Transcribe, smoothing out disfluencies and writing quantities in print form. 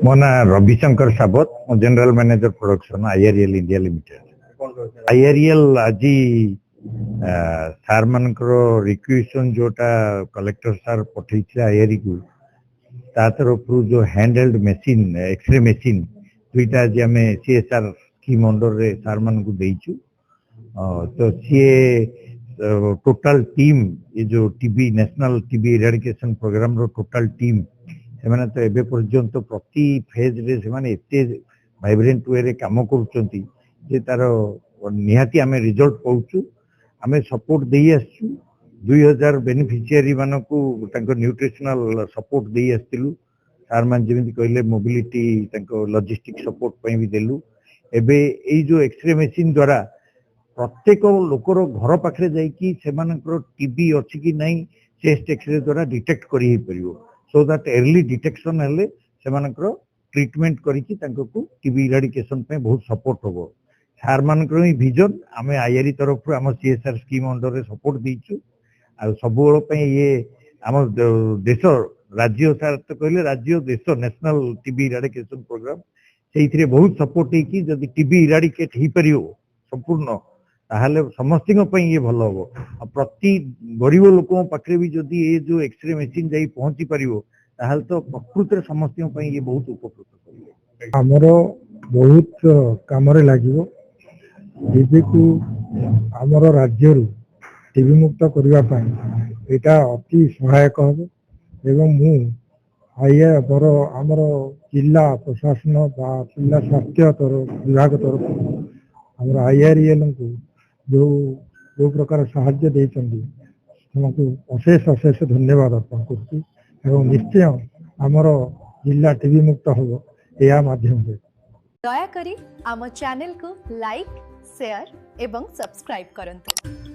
मो ना रविशंकर साबत, general manager production IRL India limited. IRL आज सार मान रिक्वेशन जोटा कलेक्टर सार पठे आईआरई को ता तरफ जो हैंडहेल्ड मशीन एक्सरे मशीन दुईटा आज आम सीएसआर स्कीम अंडर रे सार मान को देइछु। तो सी टोटल टीम ये जो TB national TB eradication program रो टोटल टीम से तो एबे पर्यंत प्रति फेज रे से एते वाइब्रेंट वे रे काम करूचंती जे तार निहाती आमे रिजल्ट पाउछु। आमे सपोर्ट देई आसछु 2000 बेनिफिशियरी मानकू तांको न्यूट्रिशनल सपोर्ट देई आस्तिलु। सार मान जेमिति कहले मोबिलिटी तांको लॉजिस्टिक सपोर्ट पई भी देलु। एबे एई जो एक्सरे मशीन द्वारा प्रत्येक लोकर घर पाखे जाइकी सेमानकर टीबी अछि कि नहीं चेस्ट एक्सरे द्वारा डिटेक्ट करि हे परियो, सो दैट अर्ली डिटेक्शन हेले सेमानकर ट्रीटमेंट करिकी तांको को टीबी इरेडिकेशन पे बहुत सपोर्ट होबो। सार मानकर ही विजन आमे आईआरई तरफ आम सीएसआर स्कीम अंडर रे सपोर्ट देइछु। आ सबोल पे ये आम देश राज्य सार तो कहले राज्य देश नेशनल टीबी इरेडिकेशन प्रोग्राम से बहुत सपोर्ट है जदि टीबी इरेडिकेट हो पारियो संपूर्ण ताहले समस्त ये भल हम। प्रति गरीब लोक पाखे भी जदि ये जो एक्सरे मशीन जाई पहुंची पारियो ताहले तो प्रकृत समस्त ये बहुत उपकृत करिवे। हमरो बहुत काम रे लागिवो टीबी को हमरो राज्य रू टीबी मुक्त करबा पई एटा अति सहायक हो। एवं मु आइए बर आमर जिला प्रशासन बा जिला स्वास्थ्य विभाग तरफ आमर आईआरएल को जो प्रकार साहाय्य देइचंदी तुमको अशेष अशेष धन्यवाद अर्पण करछि। एवं निश्चय आमर जिला टीबी मुक्त हो या माध्यम से दया करी आम चैनल को लाइक शेयर एवं सब्सक्राइब करंतु।